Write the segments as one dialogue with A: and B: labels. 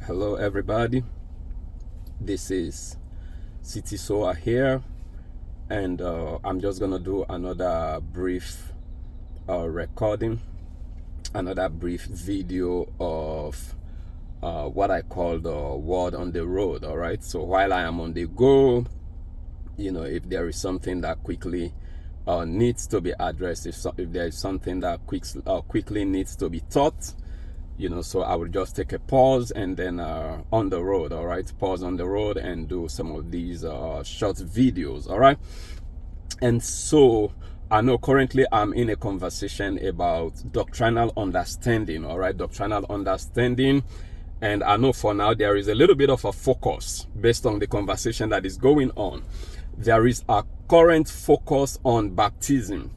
A: Hello everybody, this is Sowa here, and I'm just gonna do another brief recording, another brief video of what I call the word on the road. All right, so while I am on the go, if there is something that quickly needs to be addressed, if there is something that quickly needs to be taught, so I will just take a pause and then on the road. All right, pause on the road and do some of these short videos. All right, and so I know currently I'm in a conversation about doctrinal understanding. All right, doctrinal understanding. And I know for now there is a little bit of a focus based on the conversation that is going on. There is a current focus on baptism.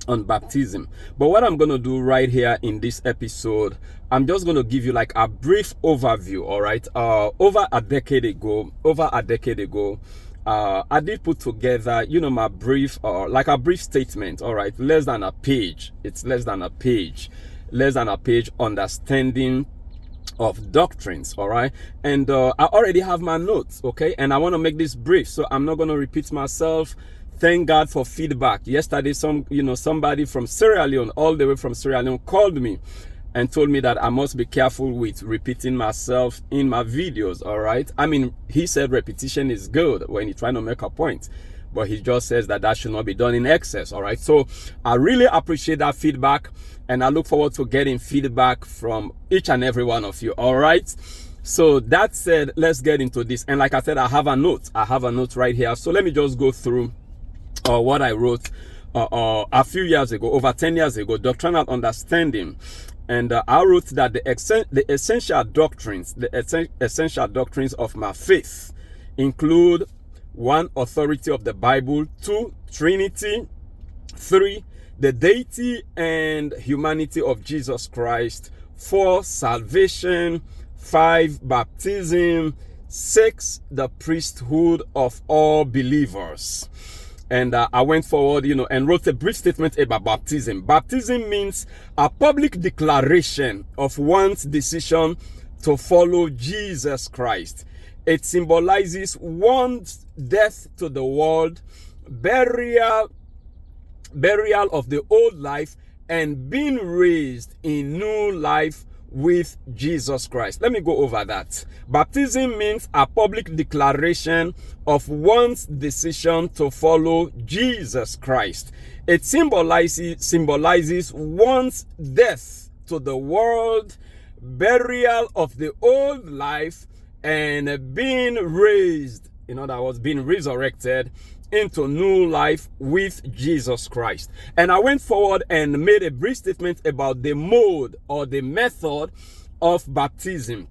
A: But what I'm going to do right here in this episode, I'm just going to give you like a brief overview. All right, over a decade ago, I did put together, my brief, like a brief statement. All right, less than a page. It's less than a page understanding of doctrines. All right, and I already have my notes. Okay, and I want to make this brief, so I'm not going to repeat myself. Thank God for feedback. Yesterday, somebody from Sierra Leone, all the way from Sierra Leone, called me and told me that I must be careful with repeating myself in my videos. All right, I mean, he said repetition is good when you're trying to make a point, but he just says that should not be done in excess. All right, so I really appreciate that feedback, and I look forward to getting feedback from each and every one of you. All right, so that said, let's get into this. And like I said, I have a note right here, so let me just go through what I wrote a few years ago, over 10 years ago, doctrinal understanding. And I wrote that the essential doctrines of my faith include: 1, authority of the Bible; 2, Trinity; 3, the deity and humanity of Jesus Christ; 4, salvation; 5, baptism; 6, the priesthood of all believers. And I went forward, and wrote a brief statement about baptism. Baptism means a public declaration of one's decision to follow Jesus Christ. It symbolizes one's death to the world, burial of the old life, and being raised in new life with Jesus Christ. Let me go over that. Baptism means a public declaration of one's decision to follow Jesus Christ. It symbolizes one's death to the world, burial of the old life, and being raised, in other words, being resurrected into new life with Jesus Christ. And I went forward and made a brief statement about the mode or the method of baptism.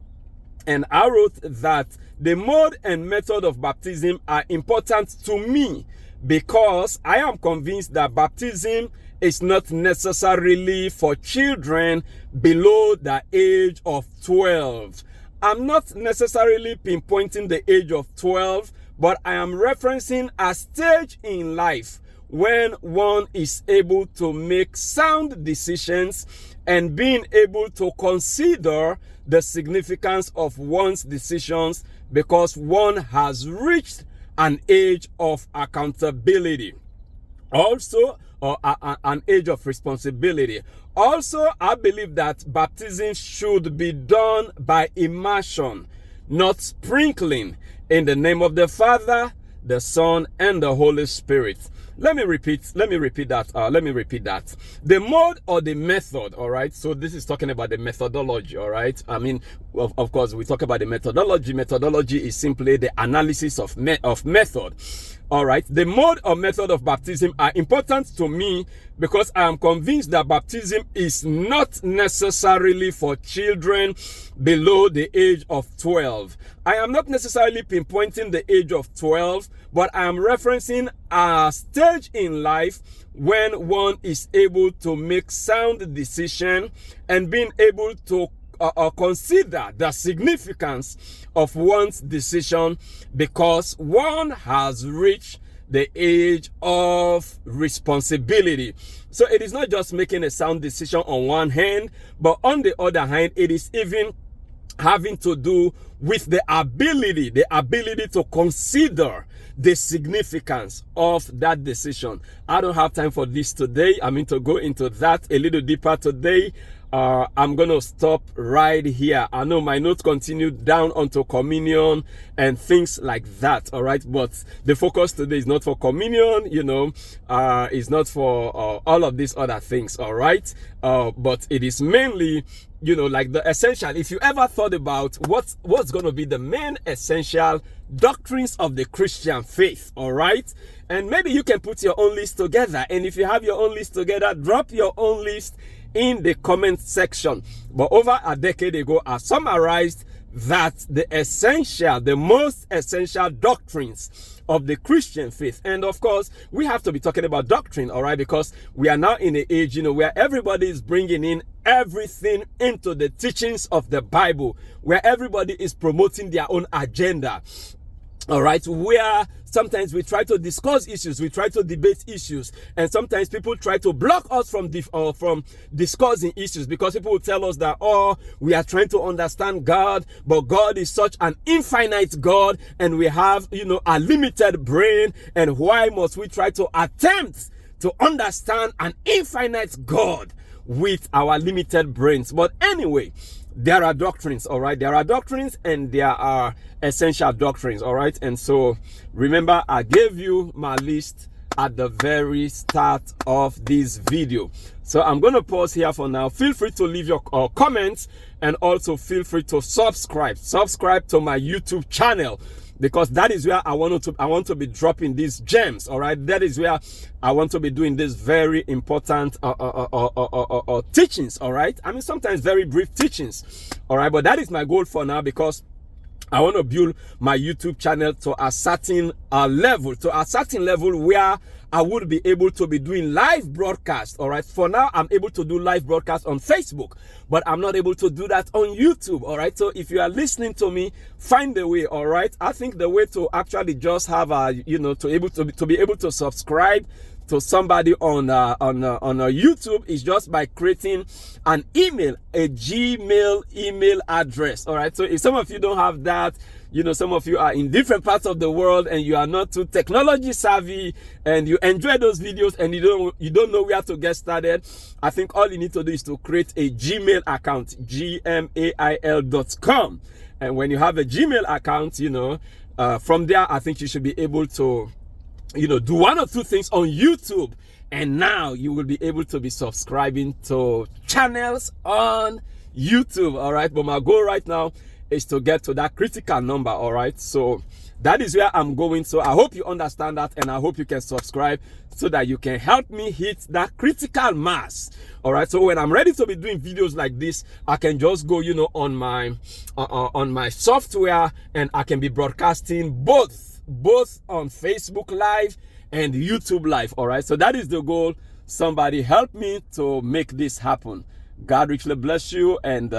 A: And I wrote that the mode and method of baptism are important to me because I am convinced that baptism is not necessarily for children below the age of 12. I'm not necessarily pinpointing the age of 12, but I am referencing a stage in life when one is able to make sound decisions and being able to consider the significance of one's decisions because one has reached an age of accountability. Also, an age of responsibility. Also, I believe that baptism should be done by immersion, not sprinkling. In the name of the Father, the Son, and the Holy Spirit. Let me repeat that. The mode or the method, all right? So this is talking about the methodology, all right? I mean, of course, we talk about the methodology. Methodology is simply the analysis of method. All right, the mode or method of baptism are important to me because I am convinced that baptism is not necessarily for children below the age of 12. I am not necessarily pinpointing the age of 12, but I am referencing a stage in life when one is able to make sound decision and being able to consider the significance of one's decision because one has reached the age of responsibility. So it is not just making a sound decision on one hand, but on the other hand, it is even having to do with the ability to consider the significance of that decision. I don't have time for this today. I mean to go into that a little deeper today. I'm gonna stop right here. I know my notes continue down onto communion and things like that, all right, but the focus today is not for communion, you know, it's not for all of these other things, all right, but it is mainly, you know, like the essential. If you ever thought about what's going to be the main essential doctrines of the Christian faith, all right, and maybe you can put your own list together, and if you have your own list together, drop your own list in the comment section. But over a decade ago, I summarized that the most essential doctrines of the Christian faith. And of course, we have to be talking about doctrine, all right, because we are now in an age, you know, where everybody is bringing in everything into the teachings of the Bible, where everybody is promoting their own agenda. All right, where sometimes we try to discuss issues, we try to debate issues, and sometimes people try to block us from discussing issues, because people will tell us that, oh, we are trying to understand God, but God is such an infinite God, and we have, you know, a limited brain, and why must we try to attempt to understand an infinite God with our limited brains? But anyway, there are doctrines, all right, there are doctrines and there are essential doctrines, all right. And so remember, I gave you my list at the very start of this video, so I'm going to pause here for now. Feel free to leave your comments, and also feel free to subscribe to my YouTube channel, because that is where I want to be dropping these gems, all right. That is where I want to be doing this very important teachings, all right. I mean, sometimes very brief teachings, all right, but that is my goal for now, because I want to build my YouTube channel to a certain level where I would be able to be doing live broadcast, all right. For now, I'm able to do live broadcast on Facebook, but I'm not able to do that on YouTube, all right. So if you are listening to me, find a way, all right. I think the way to actually just have a, you know, to be able to subscribe to somebody on YouTube is just by creating an email, a Gmail email address, all right. So if some of you don't have that, you know, some of you are in different parts of the world and you are not too technology savvy, and you enjoy those videos and you don't know where to get started, I think all you need to do is to create a Gmail account, gmail.com. And when you have a Gmail account, you know, from there, I think you should be able to, you know, do one or two things on YouTube, and now you will be able to be subscribing to channels on YouTube, all right. But my goal right now is to get to that critical number, all right. So that is where I'm going. So I hope you understand that, and I hope you can subscribe so that you can help me hit that critical mass, all right. So when I'm ready to be doing videos like this, I can just go, you know, on my software, and I can be broadcasting both on Facebook Live and YouTube Live, all right. So that is the goal. Somebody help me to make this happen. God richly bless you, and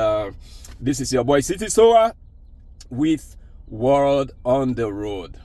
A: this is your boy City Sowa with Word on the Road.